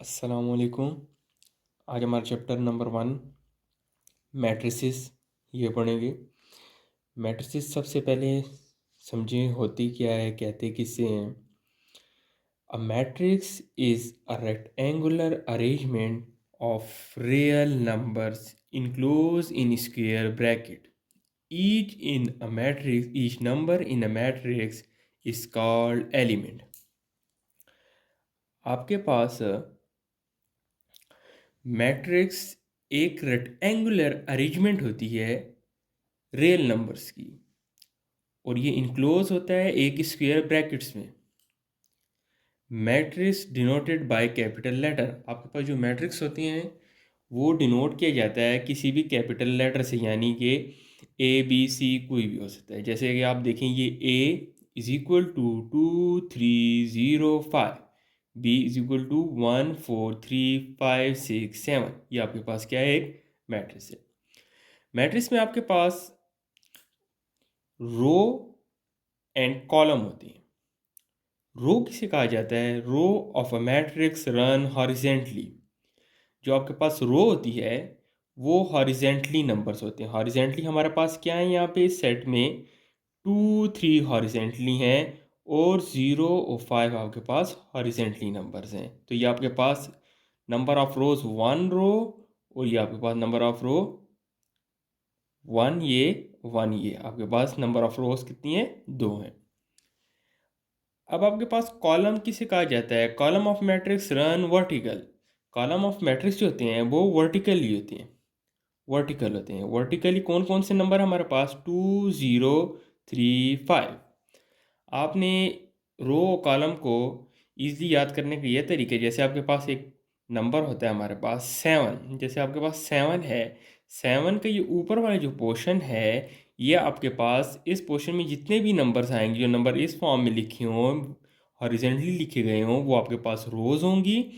अस्सलामुअलैकुम। आज हमारा चैप्टर नंबर 1 मैट्रिसेस ये पढ़ेंगे। मैट्रिसेस सबसे पहले समझें होती क्या है, कहते किससे हैं। A matrix is a rectangular arrangement of real numbers enclose in square bracket. Each number in a matrix is called element. आपके पास मैट्रिक्स एक रेक्टेंगुलर अरेंजमेंट होती है रियल नंबर्स की, और ये इनक्लोज होता है एक स्क्वायर ब्रैकेट्स में। Matrix denoted by capital letter. आपके पास जो मैट्रिक्स होती हैं वो डिनोट किया जाता है किसी भी कैपिटल लेटर से, यानी कि ए बी सी कोई भी हो सकता है। जैसे कि आप देखें, ये A is equal to 2 3 0 5, B is equal to 1 4 3 5 6 7। ये आपके पास क्या है, एक मैट्रिक्स है। मैट्रिक्स में आपके पास रो एंड कॉलम होती हैं। रो किसे कहा जाता है? Row of a matrix run horizontally. जो आपके पास रो होती है वो हॉरिजेंटली नंबर्स होते हैं। हॉरिजेंटली हमारे पास क्या है, यहाँ पे सेट में 2 3 हॉरिजेंटली हैं और 0 और 5 आपके पास हॉरिजेंटली नंबर्स हैं। तो ये आपके पास नंबर ऑफ रोज 1 रो, और ये आपके पास नंबर ऑफ रो 1 ये आपके पास नंबर ऑफ रोज कितनी है? 2 हैं। अब आपके पास कॉलम किसे कहा जाता है? Column of matrix run vertical. Column of matrix जो होते हैं वो वर्टिकली होते हैं, वर्टिकल होते हैं। वर्टिकली कौन कौन से नंबर हमारे पास? 2 0 3 5। आपने रो कॉलम को ईजिली याद करने का यह तरीका है, जैसे आपके पास एक नंबर होता है हमारे पास 7। जैसे आपके पास 7 है, 7 का ये ऊपर वाला जो पोर्शन है, ये आपके पास इस पोर्शन में जितने भी नंबर्स आएंगे, जो नंबर इस फॉर्म में लिखे हों, हॉरिजेंटली लिखे गए हों, वो आपके पास रोज होंगी,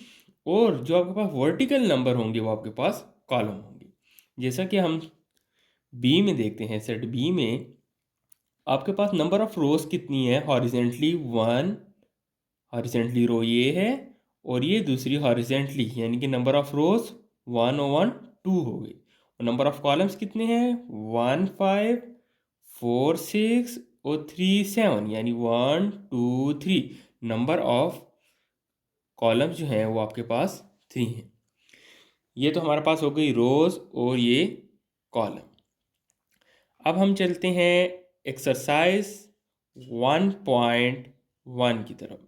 और जो आपके पास वर्टिकल नंबर होंगे वो आपके पास कॉलम होंगे। जैसा कि हम बी में देखते हैं, सेट बी में आपके पास नंबर ऑफ रोज कितनी है? हॉरिजेंटली 1, हॉरिजेंटली रो ये है, और ये दूसरी हॉरिजेंटली, यानी कि नंबर ऑफ रोज 1 और 1 2 हो गई। और नंबर ऑफ कॉलम्स कितने हैं? 1 5 4 6 और 3 7, यानी 1 2 3। नंबर ऑफ कॉलम्स जो हैं वो आपके पास 3 हैं। ये तो हमारे पास हो गई रोज और ये कॉलम। अब हम चलते हैं एक्सरसाइज 1.1 की तरफ।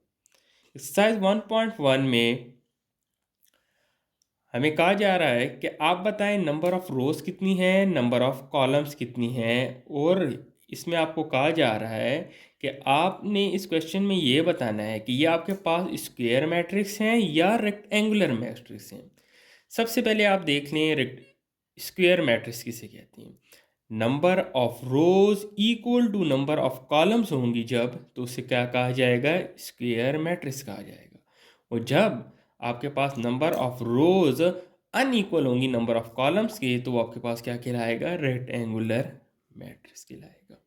एक्सरसाइज 1.1 में हमें कहा जा रहा है कि आप बताएं नंबर ऑफ रोज कितनी है, नंबर ऑफ कॉलम्स कितनी है। और इसमें आपको कहा जा रहा है कि आपने इस क्वेश्चन में ये बताना है कि ये आपके पास स्क्वायर मैट्रिक्स हैं या रेक्टेंगुलर मैट्रिक्स हैं। सबसे पहले आप देख लें स्क्वायर मैट्रिक्स किसे कहते हैं। Number of rows equal to number of columns होंगी जब, तो उसे क्या कहा जाएगा? स्क्वायर मैट्रिक्स कहा जाएगा। और जब आपके पास नंबर ऑफ रोज अनइक्वल होंगी नंबर ऑफ कॉलम्स के, तो वो आपके पास क्या कहलाएगा? रेक्टेंगुलर मैट्रिक्स कहलाएगा।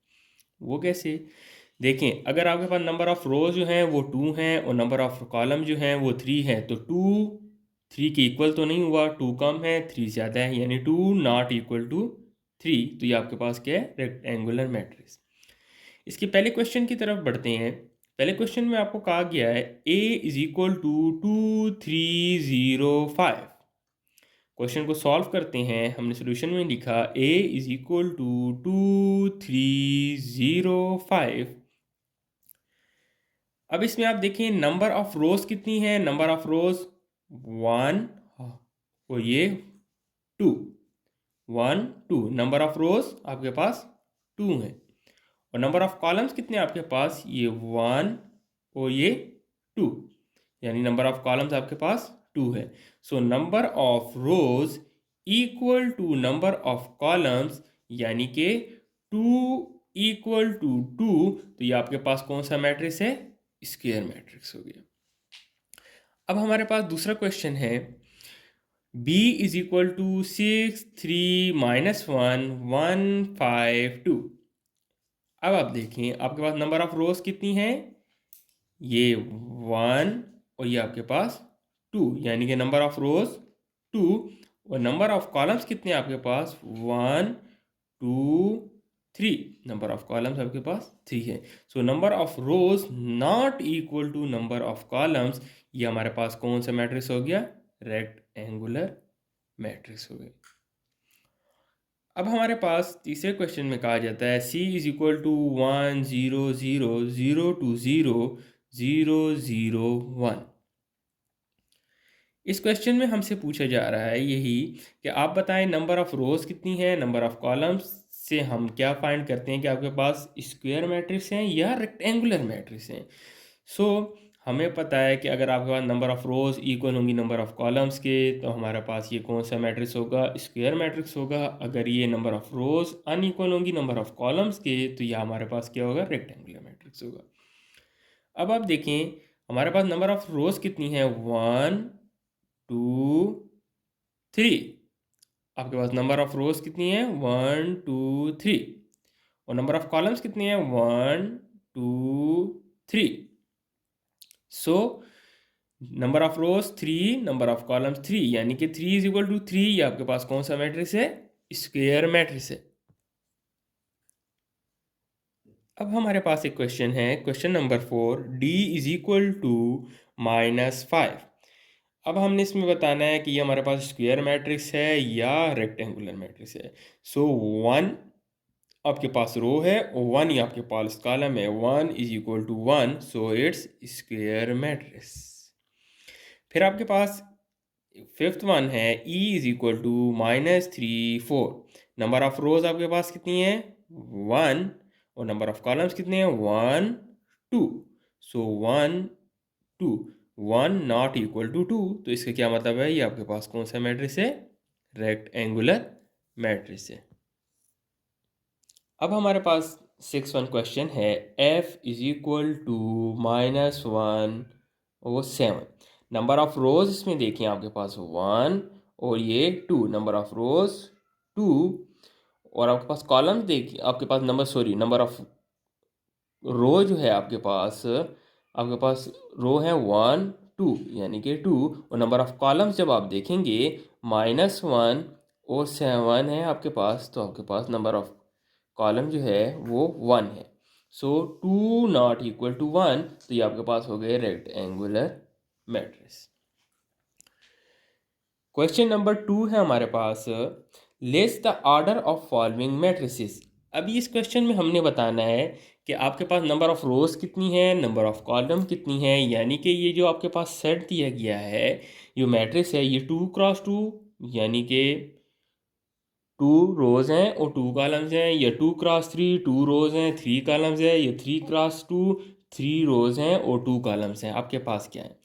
वो कैसे? देखें, अगर आपके पास नंबर ऑफ रोज जो हैं वो 2 हैं और नंबर ऑफ कॉलम जो हैं वो 3 हैं, तो 2 3 के इक्वल तो नहीं हुआ, 2 कम है 3 ज़्यादा है, यानी 2 नॉट इक्वल टू 3। तो ये आपके पास क्या है? Rectangular matrix. इसके पहले क्वेश्चन की तरफ बढ़ते हैं। पहले क्वेश्चन में आपको कहा गया है a is equal to 2 3 0 5। Question को सॉल्व करते हैं। हमने सोल्यूशन में लिखा a इज इक्वल टू 2 3 0 5। अब इसमें आप देखें नंबर ऑफ रोज कितनी है? नंबर ऑफ रोज 1 और ये 2, 1 2। नंबर ऑफ रोज आपके पास 2 है। और नंबर ऑफ कॉलम्स कितने आपके पास? ये 1 और ये 2, यानी नंबर ऑफ कॉलम्स आपके पास 2 है। So number of rows equal to number of columns, यानी कि 2 इक्वल टू 2। तो ये आपके पास कौन सा मैट्रिक्स है? स्क्वायर मैट्रिक्स हो गया। अब हमारे पास दूसरा क्वेश्चन है b इज इक्वल टू 6 3 -1 1 5 2। अब आप देखें आपके पास नंबर ऑफ रोज कितनी है? ये 1 और ये आपके पास 2 यानी कि नंबर ऑफ रोज 2 और नंबर ऑफ कॉलम्स कितने हैं आपके पास 1 2 3 नंबर ऑफ कॉलम्स आपके पास 3 है। So number of rows not equal to number of columns, ये हमारे पास कौन सा मैट्रिक्स हो गया, रेक्टेंगुलर मैट्रिक्स हो गया। अब हमारे पास तीसरे क्वेश्चन में कहा जाता है C इज इक्वल टू 1 0 0 0 2 0 0 0 1। इस क्वेश्चन में हमसे पूछा जा रहा है यही कि आप बताएं नंबर ऑफ रोज कितनी है, नंबर ऑफ कॉलम्स से हम क्या फाइंड करते हैं कि आपके पास स्क्वायर मैट्रिक्स हैं या रेक्टेंगुलर मैट्रिक्स हैं। सो हमें पता है कि अगर आपके पास नंबर ऑफ रोज इक्वल होंगी नंबर ऑफ कॉलम्स के तो हमारे पास ये कौन सा मैट्रिक्स होगा, स्क्वायर मैट्रिक्स होगा। अगर ये नंबर ऑफ रोज अनइक्वल होंगी नंबर ऑफ कॉलम्स के तो यह हमारे पास क्या होगा, रेक्टेंगुलर मैट्रिक्स होगा। अब आप देखें हमारे पास नंबर ऑफ रोज कितनी है 1 2 3। आपके पास नंबर ऑफ रोज कितनी है 1 2 3 और नंबर ऑफ कॉलम्स कितनी है 1 2 3। So number of rose 3 number of columns 3 यानी कि 3 इज इक्वल टू 3, ये आपके पास कौन सा मैट्रिक्स है, स्क्वायर मैट्रिक्स है। अब हमारे पास एक क्वेश्चन है, question number 4, d is equal to -5। अब हमने इसमें बताना है कि ये हमारे पास स्क्वायर मैट्रिक्स है या रेक्टेंगुलर मैट्रिक्स है। सो 1 आपके पास रो है और 1 ही आपके पास कॉलम है, 1 is equal to 1, so it's square matrix. फिर आपके पास फिफ्थ वन है E is equal to -3 4। Number of rows आपके पास कितनी है 1 और नंबर ऑफ कॉलम्स कितने हैं 1 2। सो 1 2 1 नॉट इक्वल टू 2, तो इसका क्या मतलब है, ये आपके पास कौन सा मैट्रिक्स है, रेक्टेंगुलर मैट्रिक्स है। अब हमारे पास 6th क्वेश्चन है f इज इक्वल टू -1 और 7। नंबर ऑफ रोज इसमें देखिए आपके पास 1 और ये 2, नंबर ऑफ रोज 2 और आपके पास कॉलम्स देखिए आपके पास नंबर ऑफ रो जो है आपके पास रो है 1 2 यानी कि 2 और नंबर ऑफ कॉलम्स जब आप देखेंगे -1 और 7 है आपके पास, तो आपके पास नंबर ऑफ कॉलम जो है वो 1 है। सो 2 नॉट इक्वल टू 1, तो ये आपके पास हो गए रेक्टेंगुलर मैट्रिक्स। क्वेश्चन नंबर 2 है हमारे पास, list the order of following matrices. अभी इस क्वेश्चन में हमने बताना है कि आपके पास नंबर ऑफ रोज कितनी है, नंबर ऑफ कॉलम कितनी है, यानी कि ये जो आपके पास सेट दिया गया है ये मैट्रिक्स है ये 2 क्रॉस 2 यानी कि 2 रोज हैं और 2 कॉलम्स हैं, या 2 क्रॉस 3 2 रोज हैं 3 कॉलम्स हैं, या 3 क्रॉस 2 3 रोज हैं और 2 कॉलम्स हैं। आपके पास क्या है,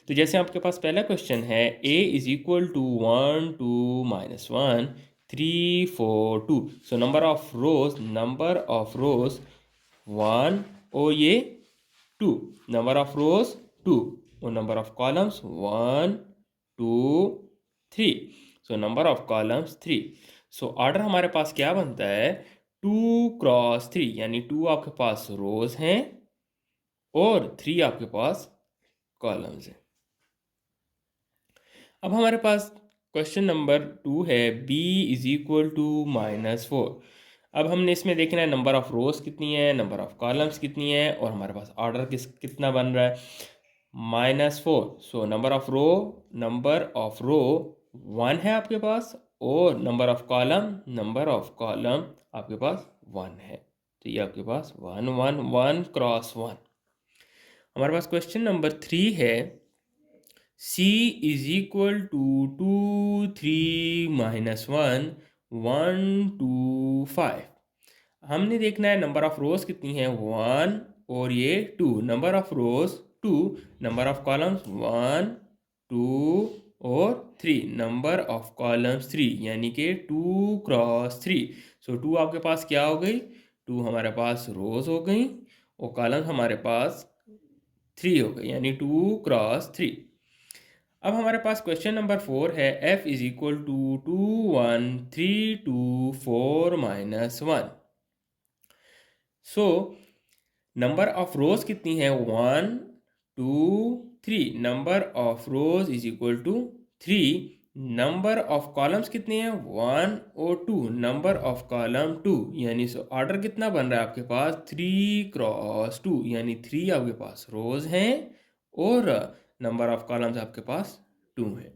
तो जैसे आपके पास पहला क्वेश्चन है a is equal to 1 2 -1 3 4 2। So number of rows 1 और ये 2, नंबर ऑफ रोज 2 और number of columns 1 2 3। So number of columns 3। So order हमारे पास क्या बनता है 2 क्रॉस 3 यानी 2 आपके पास रोज हैं और 3 आपके पास कॉलम्स हैं। अब हमारे पास क्वेश्चन नंबर 2 है b इज इक्वल टू -4। अब हमने इसमें देखना है नंबर ऑफ रोज कितनी है, नंबर ऑफ कॉलम्स कितनी है और हमारे पास ऑर्डर कितना बन रहा है -4। सो नंबर ऑफ रो 1 है आपके पास और नंबर ऑफ कॉलम आपके पास 1 है, तो ये आपके पास 1 1 1 क्रॉस 1। हमारे पास क्वेश्चन नंबर 3 है c इज इक्वल टू 2 3 -1 1 2 5। हमने देखना है नंबर ऑफ रोज कितनी है 1 और ये 2, number of rows 2, number of columns 1 2 और 3, नंबर ऑफ कॉलम्स 3 यानी कि 2 क्रॉस 3। सो 2 आपके पास क्या हो गई, 2 हमारे पास रोज हो गई और कॉलम्स हमारे पास 3 हो गई यानी 2 क्रॉस 3। अब हमारे पास क्वेश्चन नंबर 4 है f is equal to 2 1 3 2 4 -1। So number of rows कितनी है 1 2 3, number of rows is equal to 3, number of columns कितने हैं 1 और 2, नंबर ऑफ कॉलम 2, यानी ऑर्डर कितना बन रहा है आपके पास 3 क्रॉस 2, यानी 3 आपके पास रोज हैं और नंबर ऑफ कॉलम्स आपके पास 2 है।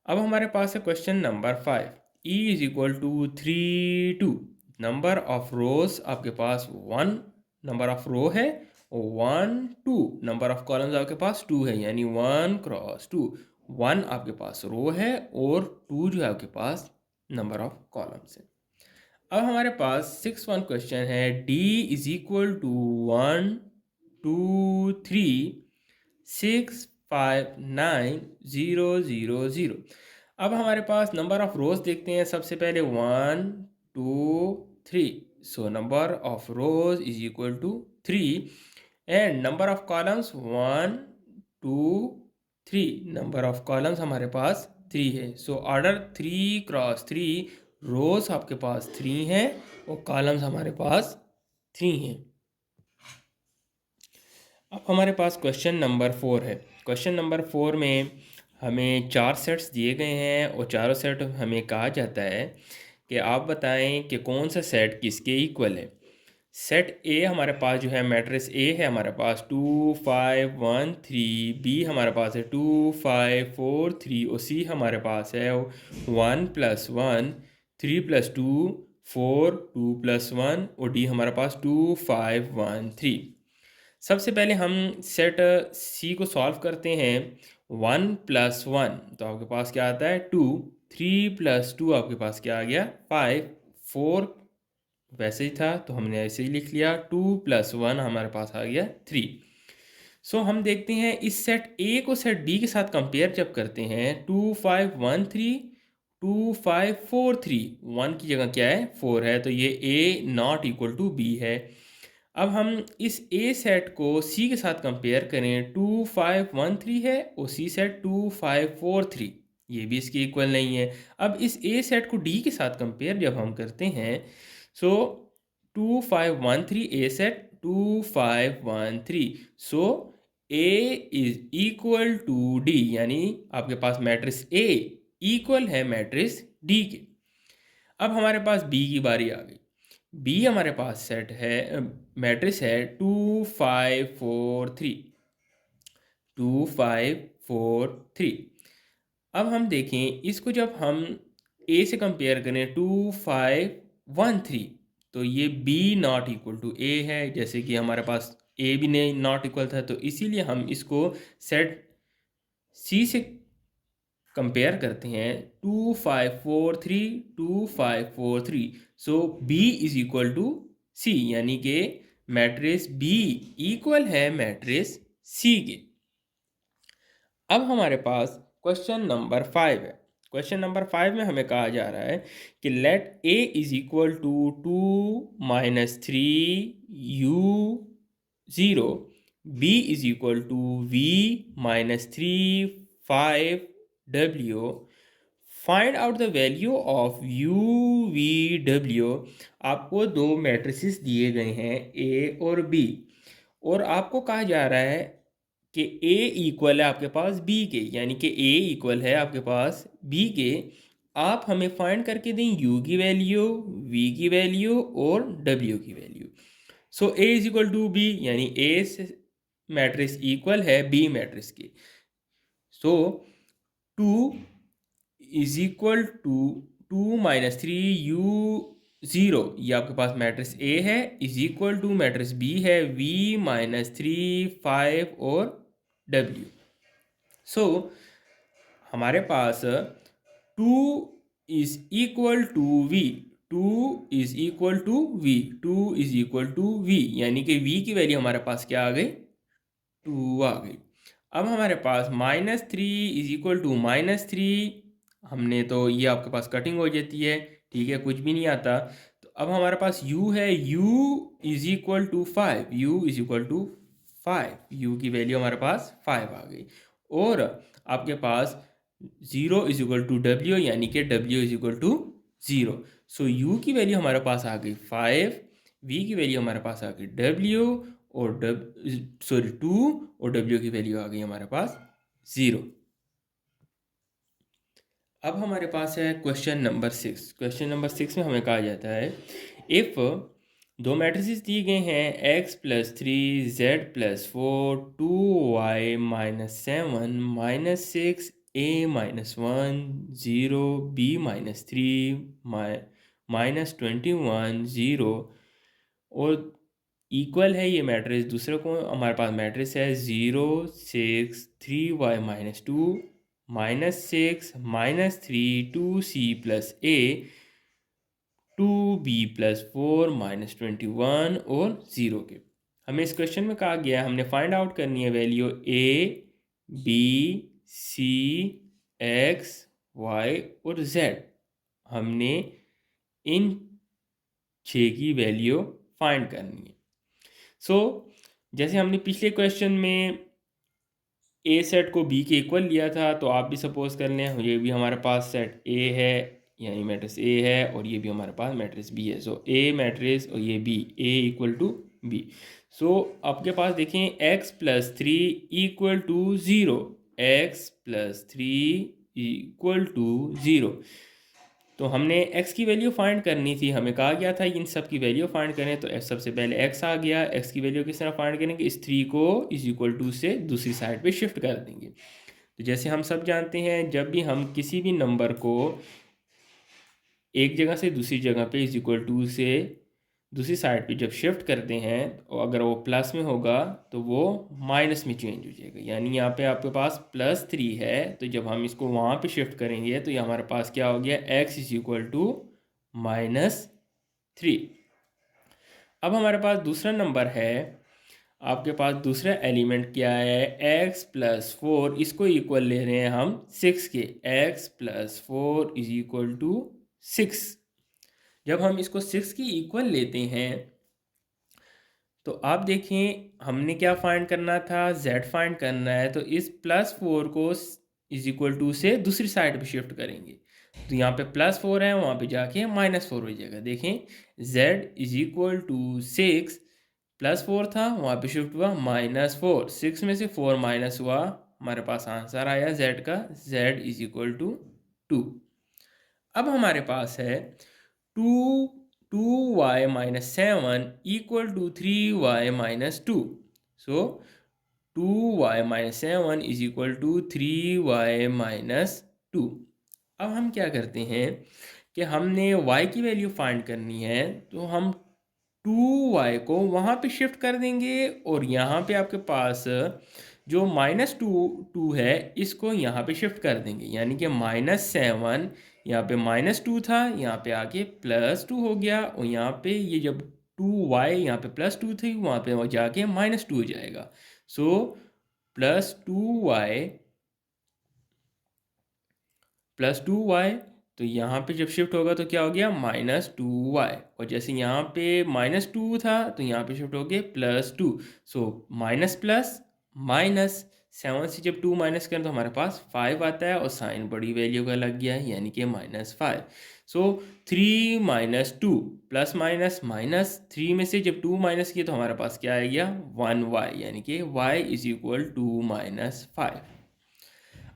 अब हमारे पास है question number 5, E is equal to 3 2, number of rows आपके पास 1 नंबर ऑफ रो है और 1 2 नंबर ऑफ कॉलम्स आपके पास 2 है, यानी 1 क्रॉस 2, 1 आपके पास रो है और 2 जो है आपके पास नंबर ऑफ कॉलम्स है। अब हमारे पास 6th क्वेश्चन है, डी इज इक्वल टू 1 2 3 6 5 9 0 0 0। अब हमारे पास नंबर ऑफ रोज देखते हैं, सबसे पहले 1 2 3, so number of rows is equal to 3 and number of columns 1 2 3, number of columns हमारे पास 3 है, सो ऑर्डर 3 क्रॉस 3, रोज आपके पास 3 हैं और कॉलम्स हमारे पास 3 हैं। अब हमारे पास क्वेश्चन नंबर 4 है। क्वेश्चन नंबर 4 में हमें 4 सेट्स दिए गए हैं और चारों सेट हमें कहा जाता है कि आप बताएं कि कौन सा सेट किसके इक्वल है। सेट ए हमारे पास जो है मैट्रिक्स ए है हमारे पास 2 5 1 3, बी हमारे पास है 2 5 4 3 और सी हमारे पास है 1 + 1 3 + 2 4 2 + 1 और डी हमारे पास 2 5 1 3। सबसे पहले हम सेट सी को सॉल्व करते हैं। 1 + 1 तो आपके पास क्या आता है 2, 3 + 2 आपके पास क्या आ गया 5, 4 वैसे ही था तो हमने ऐसे ही लिख लिया, 2 + 1 हमारे पास आ गया 3। सो हम देखते हैं इस सेट ए को सेट बी के साथ कंपेयर जब करते हैं 2 5 1 3 2 5 4 3, 1 की जगह क्या है 4 है तो ये ए नॉट इक्वल टू बी है। अब हम इस ए सेट को सी के साथ कंपेयर करें, 2 5 1 3 है और सी सेट 2 5 4 3, ये भी इसके इक्वल नहीं है। अब इस ए सेट को डी के साथ कंपेयर जब हम करते हैं, so 2 5 1 3 a set 2 5 1 3, so A is equal to D, यानी आपके पास मैट्रिक्स ए इक्वल है मैट्रिक्स डी के। अब हमारे पास बी की बारी आ गई। बी हमारे पास सेट है मैट्रिक्स है 2 5 4 3, 2 5 4 3। अब हम देखें इसको जब हम ए से कंपेयर करें 2 5 1 3, तो ये बी नॉट इक्वल टू ए है, जैसे कि हमारे पास ए भी नहीं नॉट इक्वल था, तो इसीलिए हम इसको सेट सी से कंपेयर करते हैं 2 5 4 3 2 5 4 3, so B is equal to C, यानी कि मैट्रिक्स बी इक्वल है मैट्रिक्स सी के। अब हमारे पास क्वेश्चन नंबर 5 है। क्वेश्चन नंबर 5 में हमें कहा जा रहा है कि let A is equal to 2 - 3 u 0, b is equal to v - 3 5 w, find out the value of u v w। आपको दो मैट्रिसेस दिए गए हैं a और b और आपको कहा जा रहा है कि a इक्वल है आपके पास b के, यानी कि a इक्वल है आपके पास b के। आप हमें फाइंड करके दें u की वैल्यू, v की वैल्यू और w की value. So a is equal to b, यानी a मैट्रिक्स इक्वल है b मैट्रिक्स के। So 2 is equal to 2 - 3 u 0, ये आपके पास मैट्रिक्स A है, is equal to matrix B है v - 3 5 और w। सो हमारे पास 2 is equal to v, 2 is equal to v, 2 is equal to v, यानी कि v की वैल्यू हमारे पास क्या आ गई 2 आ गई। अब हमारे पास -3 इज इक्वल टू -3, हमने तो ये आपके पास कटिंग हो जाती है, ठीक है, कुछ भी नहीं आता। तो अब हमारे पास u है, u is equal to 5, u is equal to 5, u की वैल्यू हमारे पास 5 आ गई। और आपके पास 0 इज इक्वल टू w, यानी कि w is equal to 0। So u की वैल्यू हमारे पास आ गई 5, v की वैल्यू हमारे पास आ गई w और टू और डब्ल्यू की वैल्यू आ गई हमारे पास 0। अब हमारे पास है क्वेश्चन नंबर 6। क्वेश्चन नंबर 6 में हमें कहा जाता है इफ़ दो मैट्रिसेस दिए गए हैं x+3 z+4 2y -7 -6 a-1 0 b-3 -21 0 और इक्वल है ये मैट्रिक्स दूसरे को। हमारे पास मैट्रिक्स है 0 6 3y -2 -6 -3 2c + a 2b+4 -21 और 0 के। हमें इस क्वेश्चन में कहा गया हमने फाइंड आउट करनी है value a b c x y और z। हमने इन 6 की वैल्यू फाइंड करनी है। जैसे हमने पिछले क्वेश्चन में ए सेट को बी के इक्वल लिया था, तो आप भी सपोज कर लें ये भी हमारे पास सेट ए है, यानी मैट्रिक्स ए है, और ये भी हमारे पास मैट्रिक्स बी है। ए मैट्रिक्स और ये B, A equal to B. आपके पास देखें x+3 equal to 0, x+3 equal to 0। तो हमने x की वैल्यू फाइंड करनी थी, हमें कहा गया था इन सब की वैल्यू फाइंड करें। तो सबसे पहले x आ गया, x की वैल्यू किस तरह फाइंड करेंगे, इस 3 को = से दूसरी साइड पे शिफ्ट कर देंगे। तो जैसे हम सब जानते हैं जब भी हम किसी भी नंबर को एक जगह से दूसरी जगह पे = से दूसरी साइड पे जब शिफ्ट करते हैं, और अगर वो प्लस में होगा तो वो माइनस में चेंज हो जाएगा। यानी यहाँ पे आपके पास +3 है, तो जब हम इसको वहाँ पे शिफ्ट करेंगे तो ये हमारे पास क्या हो गया, x = -3। अब हमारे पास दूसरा नंबर है, आपके पास दूसरा एलिमेंट क्या है, x+4, इसको इक्वल ले रहे हैं हम 6 के, x+4 = 6। जब हम इसको 6 की इक्वल लेते हैं तो आप देखें हमने क्या फाइंड करना था, z फाइंड करना है। तो इस +4 को = से दूसरी साइड पे शिफ्ट करेंगे, तो यहाँ पे +4 है, वहाँ पे जाके -4 हो जाएगा। देखें z = 6, +4 था, वहाँ पे शिफ्ट हुआ -4, 6 में से 4 माइनस हुआ, हमारे पास आंसर आया z का, z = 2। अब हमारे पास है 2y -7 = 3y -2। 2y -7 = 3y -2। अब हम क्या करते हैं कि हमने y की वैल्यू फाइंड करनी है, तो हम 2y को वहाँ पे शिफ्ट कर देंगे, और यहाँ पे आपके पास जो -2 है इसको यहाँ पे शिफ्ट कर देंगे। यानी कि -7 यहाँ पे -2 था, यहाँ पे आके +2 हो गया, और यहाँ पे ये जब 2y यहाँ पे +2 थी, वहाँ पे जाके -2 हो जाएगा। +2y तो यहाँ पे जब शिफ्ट होगा तो क्या हो गया, -2y, और जैसे यहाँ पे -2 था तो यहाँ पे शिफ्ट हो गया +2। माइनस प्लस माइनस, 7 से जब 2 माइनस करें तो हमारे पास 5 आता है, और साइन बड़ी वैल्यू का लग गया है, यानी कि -5। 3 - 2 प्लस माइनस माइनस, 3 में से जब 2 माइनस किए तो हमारे पास क्या आ गया, 1y, यानी कि y = 5।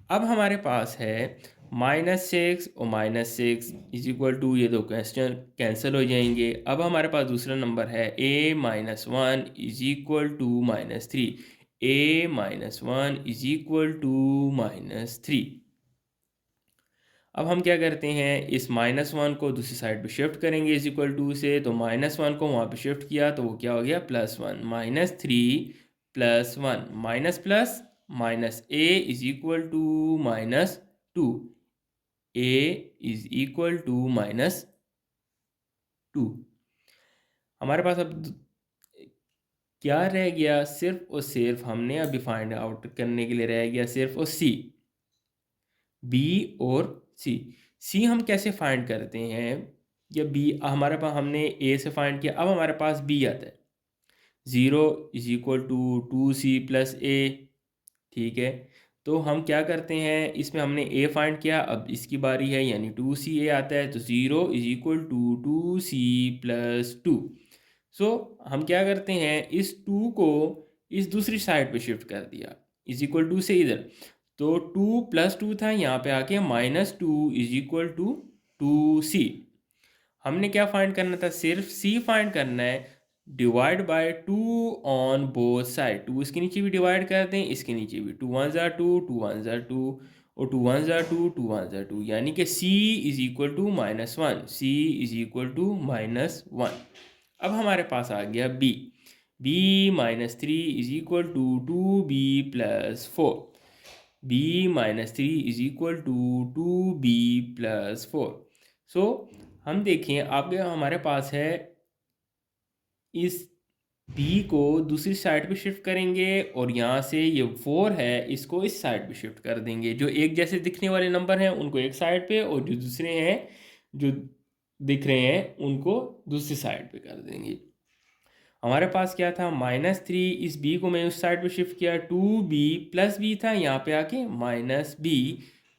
अब हमारे पास है -6 और -6 = ये दो क्वेश्चन कैंसिल हो जाएंगे। अब हमारे पास दूसरा नंबर है a - 1 = -3, a - 1 = -3। अब हम क्या करते हैं, इस -1 को दूसरी साइड पे शिफ्ट करेंगे = से, तो -1 को वहाँ पे शिफ्ट किया तो वो क्या हो गया, +1, -3 +1 minus plus minus, a = -2, a = -2। हमारे पास अब क्या रह गया, सिर्फ और सिर्फ हमने अभी फाइंड आउट करने के लिए रह गया सिर्फ और c, b और c हम कैसे फाइंड करते हैं, या b हमारे पास हमने a से फाइंड किया, अब हमारे पास b आता है, 0 = 2c + a। ठीक है, तो हम क्या करते हैं, इसमें हमने a फाइंड किया, अब इसकी बारी है, यानी 2ca आता है, तो 0 = 2c + 2। सो हम क्या करते हैं, इस 2 को इस दूसरी साइड पे शिफ्ट कर दिया, इज इक्वल टू से इधर, तो 2 + 2 था, यहाँ पे आके -2 इज इक्वल टू 2c। हमने क्या फाइंड करना था, सिर्फ c फाइंड करना है। Divide by 2 on both side, 2 इसके नीचे भी डिवाइड कर दें, इसके नीचे भी, 2 1 ज़ा 2, 2 1 ज़ा 2 और 2 1 ज़ा 2, 2 1 ज़ा 2, यानी कि c is equal to -1, c is equal to -1। अब हमारे पास आ गया b, b -3 is equal to 2b + 4, b -3 is equal to 2b + 4। So हम देखें, आपके हमारे पास है, इस b को दूसरी साइड पे शिफ्ट करेंगे और यहाँ से ये 4 है, इसको इस साइड पे शिफ्ट कर देंगे। जो एक जैसे दिखने वाले नंबर हैं उनको एक साइड पे, और जो दूसरे हैं जो दिख रहे हैं उनको दूसरी साइड पे कर देंगे। हमारे पास क्या था, -3, इस b को मैं उस साइड पे शिफ्ट किया, 2b + b था, यहाँ पे आके -b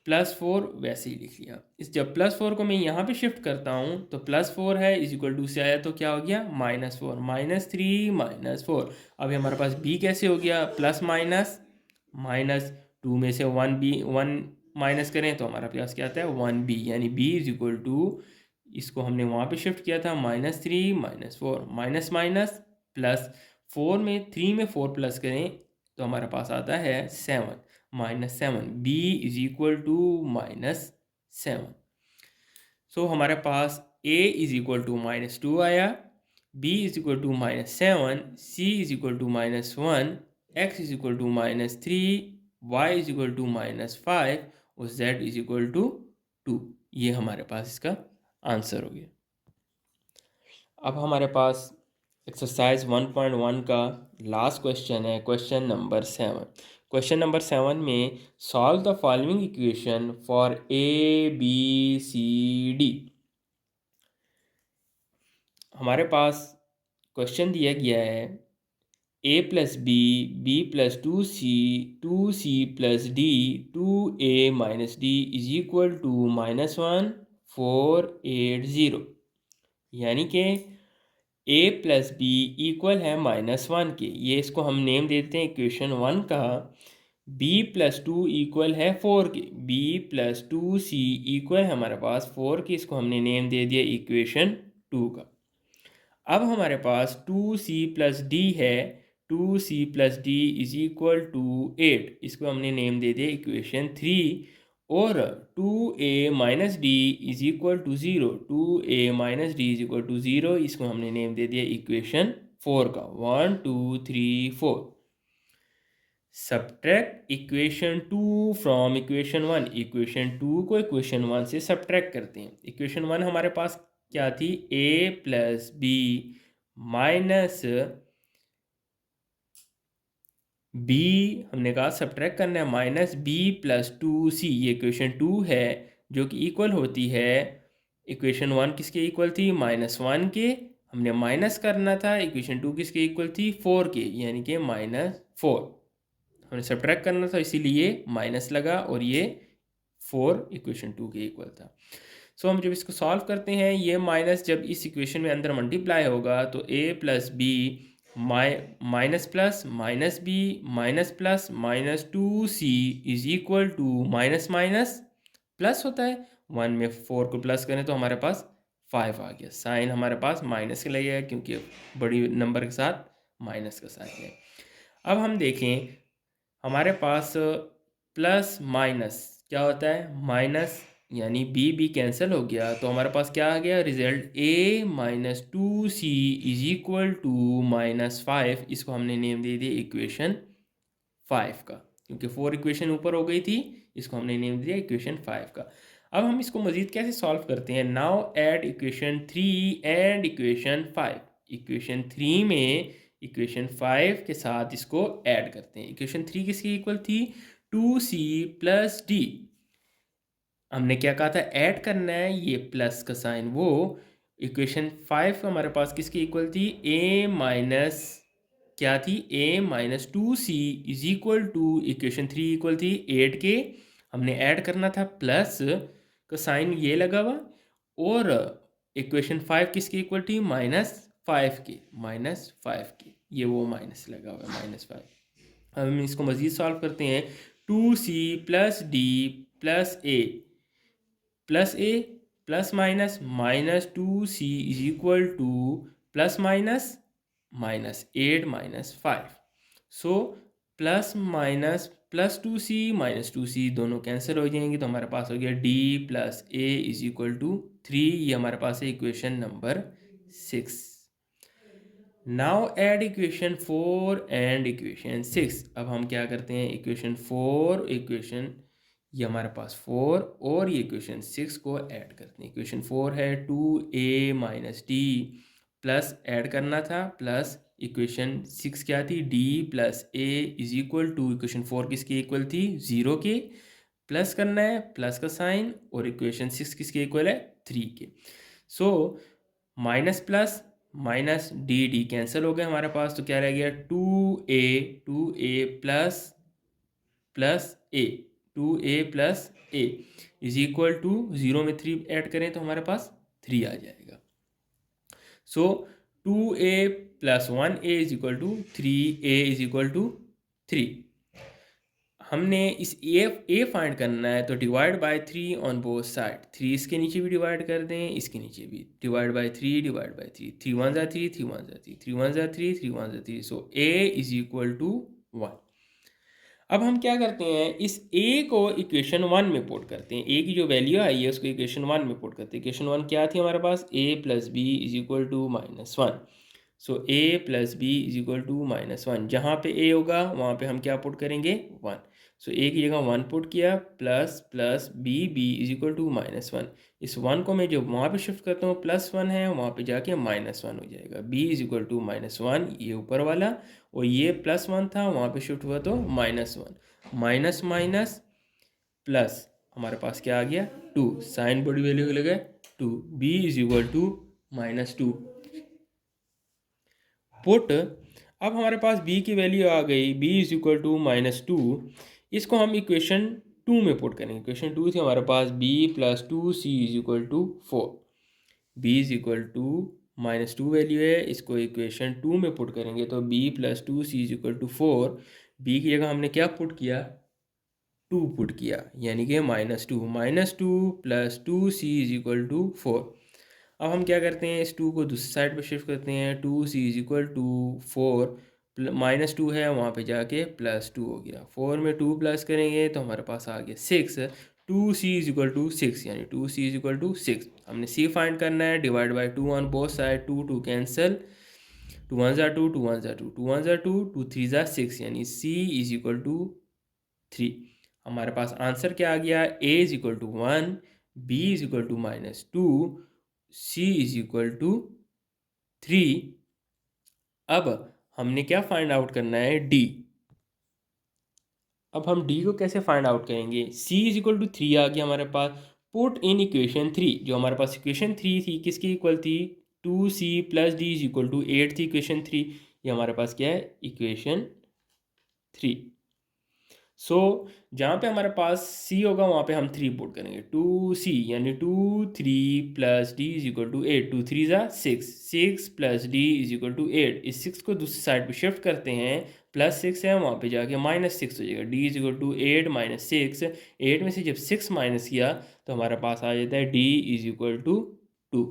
+ 4 वैसे ही लिख लिया। इस जब +4 को मैं यहाँ पे शिफ्ट करता हूँ तो +4 है इज इक्वल टू से आया, तो क्या हो गया, -4, -3 -4। अभी हमारे पास b कैसे हो गया, प्लस माइनस, -2 में से 1 माइनस करें तो हमारे पास क्या आता है, 1b, यानी b इज इक्वल टू, इसको हमने वहाँ पे शिफ्ट किया था, -3 -4, माइनस माइनस प्लस, 4 में 3 में 4 प्लस करें तो हमारे पास आता है 7, -7, b is equal to -7। So हमारे पास a इज इक्वल टू -2 आया, b is equal to -7, c is equal to -1, x is equal to -3, y is equal to -5 और z इज इक्वल टू 2। ये हमारे पास इसका आंसर हो गया। अब हमारे पास एक्सरसाइज 1.1 का लास्ट क्वेश्चन है, क्वेश्चन नंबर 7। क्वेश्चन नंबर 7 में solve the following equation for A B C D. हमारे पास क्वेश्चन दिया गया है, a + b, b + 2c, 2c + d, 2a - d is equal to -1 4 8 0, यानी कि a + b इक्वल है -1 के, ये इसको हम नेम देते हैं इक्वेशन 1 का। b + 2 इक्वल है 4 के, b + 2c इक्वल है हमारे पास 4 के, इसको हमने नेम दे दिया इक्वेशन 2 का। अब हमारे पास 2c + d है, 2c + d is equal to 8, इसको हमने नेम दे दिया इक्वेशन 3। और 2a - d is equal to 0, 2a - d is equal to 0, इसको हमने नेम दे दिया इक्वेशन 4 का, 1 2 3 4। Subtract equation 2 from equation 1, equation 2 को इक्वेशन 1 से सब्ट्रैक्ट करते हैं। इक्वेशन 1 हमारे पास क्या थी, a + b माइनस b, हमने कहा सब्ट्रैक्ट करना है, -b + 2c, ये इक्वेशन 2 है जो कि इक्वल होती है, इक्वेशन 1 किसके इक्वल थी, -1 के, हमने माइनस करना था, इक्वेशन 2 किसके इक्वल थी, 4 के, यानी कि -4। हमने सब्ट्रैक्ट करना था इसीलिए माइनस लगा, और ये 4 इक्वेशन 2 के इक्वल था। सो हम जब इसको सॉल्व करते हैं, ये माइनस जब इस इक्वेशन में अंदर मल्टीप्लाई होगा तो a + b minus plus -b minus plus -2c is equal to minus minus plus होता है, 1 में 4 को प्लस करें तो हमारे पास 5 आ गया। साइन हमारे पास माइनस के लगेगा क्योंकि बड़ी नंबर के साथ माइनस का साइन है। अब हम देखें, हमारे पास प्लस माइनस क्या होता है, माइनस, यानी b कैंसिल हो गया, तो हमारे पास क्या आ गया result, a - 2c is equal to -5, इसको हमने नेम दे दिया इक्वेशन 5 का, क्योंकि 4 इक्वेशन ऊपर हो गई थी, इसको हमने नेम दिया इक्वेशन 5 का। अब हम इसको मजीद कैसे सॉल्व करते हैं, now add equation 3 and equation 5। Equation 3 में इक्वेशन 5 के साथ इसको ऐड करते हैं। इक्वेशन 3 किसकी इक्वल थी, 2c + d, हमने क्या कहा था, ऐड करना है, ये प्लस का साइन वो। इक्वेशन 5 हमारे पास किसकी इक्वल थी, a माइनस क्या थी, a - 2c is equal to equation 3 equal थी 8 के, हमने ऐड करना था, प्लस का साइन ये लगा हुआ, और इक्वेशन 5 किसकी इक्वल थी, -5 -5 के, ये वो माइनस लगा हुआ है -5। अब हम इसको मज़ीद सॉल्व करते हैं। 2c plus D plus A plus minus -2c is equal two plus minus -8 - 5। So +-+2c -2c दोनों कैंसिल हो जाएंगे, तो हमारे पास हो गया d plus A is equal to 3। ये हमारे पास है equation number 6। Now add equation 4 and equation 6। अब हम क्या करते हैं, इक्वेशन 4 इक्वेशन ये हमारे पास 4 और ये इक्वेशन 6 को ऐड करते हैं। इक्वेशन 4 है 2a - d प्लस ऐड करना था, प्लस इक्वेशन 6 क्या थी, d plus a is equal to equation 4 किसके इक्वल थी, 0 के। प्लस करना है, प्लस का साइन, और इक्वेशन 6 किसके इक्वल है, 3 के। So minus plus minus D cancel हो गया हमारे पास, तो क्या रह गया 2a plus A 2a plus A is equal to 0 में 3 ऐड करें तो हमारे पास 3 आ जाएगा। So 2a plus 1a is equal to 3a is equal to 3। हमने इस ए फाइंड करना है, तो divide by 3 on both side. 3 इसके नीचे भी डिवाइड कर दें, इसके नीचे भी डिवाइड बाय 3 डिवाइड बाय 3। 3 1 ज़ा 3, 3 1 ज़ा 3, 3 1 ज़ा 3, 3 1 ज़ा 3। सो a इज इक्वल टू 1। अब हम क्या करते हैं, इस a को इक्वेशन 1 में पुट करते हैं। a की जो वैल्यू आई है उसको इक्वेशन 1 में पुट करते हैं। इक्वेशन 1 क्या थी हमारे पास, a plus B is equal to -1। So a plus B is equal to -1। जहाँ पे a होगा वहाँ पे हम क्या पुट करेंगे, 1। सो a की जगह 1 पुट किया, plus plus B is equal to -1। इस 1 को मैं जब वहाँ पे शिफ्ट करता हूँ, +1 है, वहाँ पे जाके -1 हो जाएगा। b इज इक्वल टू -1 ये ऊपर वाला, और ये +1 था, वहाँ पे शिफ्ट हुआ तो -1। माइनस माइनस प्लस हमारे पास क्या आ गया, 2। साइन बड़ी वैल्यू लगा 2। b is equal to -2 put. अब हमारे पास b की वैल्यू आ गई, b इज इक्वल टू -2। इसको हम इक्वेशन 2 में पुट करेंगे। इक्वेशन 2 थी हमारे पास b plus 2c is equal to 4। b is equal to -2 value है, इसको इक्वेशन 2 में पुट करेंगे तो b plus 2c is equal to 4। b की जगह हमने क्या पुट किया, 2 पुट किया, यानी कि -2 plus 2c is equal to 4। अब हम क्या करते हैं, इस 2 को दूसरी साइड पे शिफ्ट करते हैं। 2c इज इक्वल टू 4, -2 है, वहाँ पे जाके +2 हो गया। 4 में 2 प्लस करेंगे तो हमारे पास आ गया 6। 2c इज इक्वल टू 6, यानी 2c इज इक्वल टू 6। हमने c फाइंड करना है, divide by 2 on both side. 2 cancel, 2 1 ज़ा 2, 2 1 ज़ा 2, 2 1 ज़ा 2, 2 3 ज़ा 6, यानी c इज इक्वल टू 3। हमारे पास आंसर क्या आ गया, a is equal to 1, b is equal to -2, c is equal to 3। अब हमने क्या फाइंड आउट करना है, d। अब हम d को कैसे फाइंड आउट करेंगे, c इज इक्वल टू 3 आ गया हमारे पास। पुट इन इक्वेशन 3, जो हमारे पास इक्वेशन 3 थी किसकी इक्वल थी, 2c plus d is equal to 8 थी इक्वेशन 3। ये हमारे पास क्या है, इक्वेशन 3। सो जहाँ पे हमारे पास c होगा वहाँ पे हम 3 पुट करेंगे। 2c यानी 2 3 plus d is equal to 8। 2 3 ज़ा 6, 6 plus d is equal to 8। इस 6 को दूसरी साइड पे शिफ्ट करते हैं, +6 है, वहाँ पे जाके -6 हो जाएगा। d is equal to 8 -6। 8 में से जब 6 माइनस किया तो हमारे पास आ जाता है d इज इक्वल टू 2।